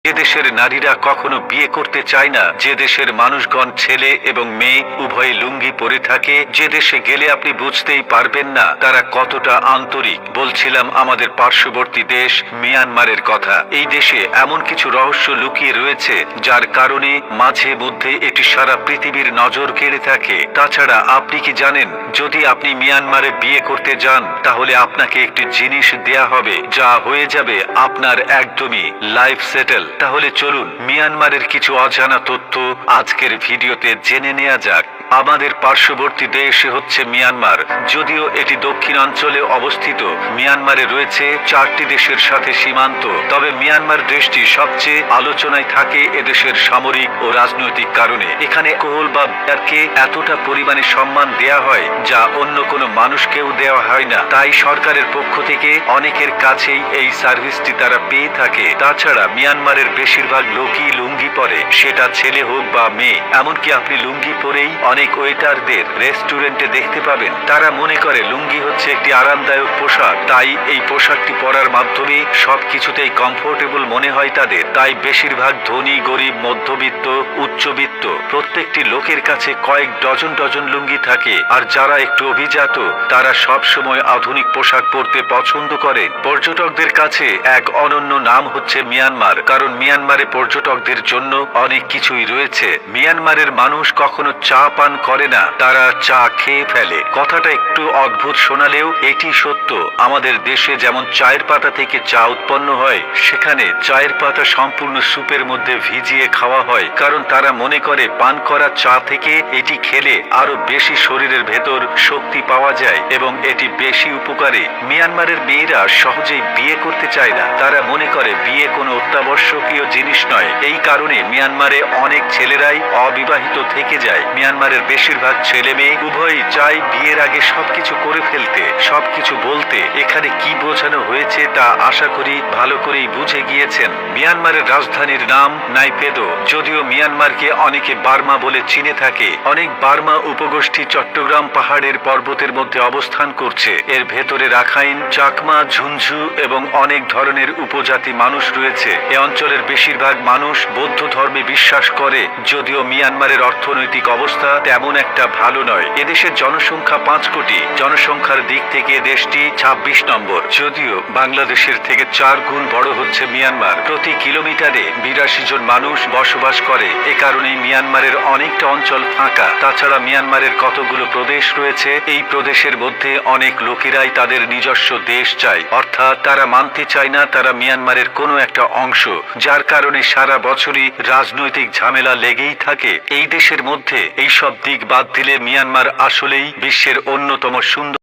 যে দেশের নারীরা কখনো বিয়ে করতে চায় না, যে দেশের মানুষগণ ছেলে এবং মেয়ে উভয়ে লুঙ্গি পরে থাকে, যে দেশে গেলে আপনি বুঝতেই পারবেন না তারা কতটা আন্তরিক। বলছিলাম আমাদের পার্শ্ববর্তী দেশ মিয়ানমারের কথা। এই দেশে এমন কিছু রহস্য লুকিয়ে রয়েছে যার কারণে মাঝে মধ্যে এটি সারা পৃথিবীর নজর কেড়ে থাকে। তাছাড়া আপনি কি জানেন, যদি আপনি মিয়ানমারে বিয়ে করতে যান তাহলে আপনাকে একটি জিনিস দেয়া হবে যা হয়ে যাবে আপনার একদমই লাইফ সেটেল। তাহলে চলুন মিয়ানমারের কিছু অজানা তথ্য আজকের ভিডিওতে জেনে নেওয়া যাক। আমাদের পার্শ্ববর্তী দেশ হচ্ছে মিয়ানমার। যদিও এটি দক্ষিণাঞ্চলে অবস্থিত, মিয়ানমারে রয়েছে 4টি দেশের সাথে সীমান্ত। তবে মিয়ানমার দেশটি সবচেয়ে আলোচনায় থাকে এদেশের সামরিক ও রাজনৈতিক কারণে। এখানে কোহল বা বিয়ারকে এতটা পরিমাণে সম্মান দেয়া হয় যা অন্য কোনো মানুষকেও দেওয়া হয় না। তাই সরকারের পক্ষ থেকে অনেকের কাছেই এই সার্ভিসটি তারা পেয়ে থাকে। তাছাড়া মিয়ানমারের বেশিরভাগ লোকই লুঙ্গি পরে, সেটা ছেলে হোক বা মেয়ে। এমনকি আপনি লুঙ্গি পরেই অনেক ওয়েটারদের রেস্টুরেন্টে দেখতে পাবেন। তারা মনে করে লুঙ্গি হচ্ছে একটি আরামদায়ক পোশাক, তাই এই পোশাকটি পরার মাধ্যমে সবকিছুতেই কমফোর্টেবল মনে হয় তাদের। তাই বেশিরভাগ ধনী, গরিব, মধ্যবিত্ত, উচ্চবিত্ত প্রত্যেকটি লোকের কাছে কয়েক ডজন ডজন লুঙ্গি থাকে। আর যারা একটু অভিজাত তারা সব সময় আধুনিক পোশাক পরতে পছন্দ করে। পর্যটকদের কাছে এক অনন্য নাম হচ্ছে মিয়ানমার, কারণ মিয়ানমারে পর্যটকদের জন্য অনেক কিছুই রয়েছে। মিয়ানমারের মানুষ কখনো চা পান করে না, তারা চা খেয়ে ফেলে। কথাটা একটু অদ্ভুত শোনালেও এটি সত্য। আমাদের দেশে যেমন চায়ের পাতা থেকে চা উৎপন্ন হয়, সেখানে চায়ের পাতা সম্পূর্ণ স্যুপের মধ্যে ভিজিয়ে খাওয়া হয়, কারণ তারা মনে করে পান করা চা থেকে এটি খেলে আরো বেশি শরীরের ভেতর শক্তি পাওয়া যায় এবং এটি বেশি উপকারী। মিয়ানমারের মেয়েরা সহজেই বিয়ে করতে চায় না, তারা মনে করে বিয়ে কোনো অত্যাবশ্যকীয় জিনিস নয়। এই কারণে মিয়ানমারে অনেক ছেলেরাই অবিবাহিত থেকে যায়। মিয়ানমারের বেশিরভাগ ছেলে মেয়ে উভয়ই চায় বিয়ের আগে সবকিছু করে ফেলতে, সবকিছু বলতে। এখানে কি বোঝানো হয়েছে তা আশা করি ভালো করেই বুঝে গিয়েছেন। মিয়ানমারের রাজধানীর নাম নাইপেদো। যদিও মিয়ানমারকে অনেকে বার্মা বলে চিনে থাকে, অনেক বার্মা উপগোষ্ঠী চট্টগ্রাম পাহাড়ের পর্বতের মধ্যে অবস্থান করছে। এর ভেতরে রাখাইন, চাকমা, ঝুনঝু এবং অনেক ধরনের উপজাতি মানুষ রয়েছে। এ অঞ্চলের বেশিরভাগ মানুষ বৌদ্ধ ধর্মে বিশ্বাস করে, যদিও মিয়ানমারের অর্থনৈতিক অবস্থা তেমন একটা ভালো নয়। এদেশের জনসংখ্যা 5 কোটি। জনসংখ্যার দিক থেকে দেশটি 26 নম্বর। যদিও বাংলাদেশের থেকে 4 গুণ বড় হচ্ছে মিয়ানমার। প্রতি কিলোমিটারে 82 জন মানুষ বসবাস করে। এ কারণেই মিয়ানমারের অনেকটা অঞ্চল ফাঁকা। তাছাড়া মিয়ানমারের কতগুলো প্রদেশ রয়েছে, এই প্রদেশের মধ্যে অনেক লোকেরাই তাদের নিজস্ব দেশ চায়, অর্থাৎ তারা মানতে চায় না তারা মিয়ানমারের কোনো একটা অংশ, যার কারণে সারা বছরই রাজনৈতিক ঝামেলা লেগেই থাকে। এই দেশের মধ্যে এই সব দিক বাদ দিলে মিয়ানমার আসলেই বিশ্বের অন্যতম সুন্দর।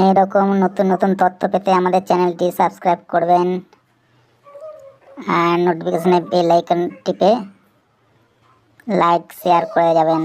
এরকম নতুন নতুন তথ্য পেতে আমাদের চ্যানেলটি সাবস্ক্রাইব করবেন আর নোটিফিকেশনে বেল আইকন টিপে লাইক শেয়ার করে যাবেন।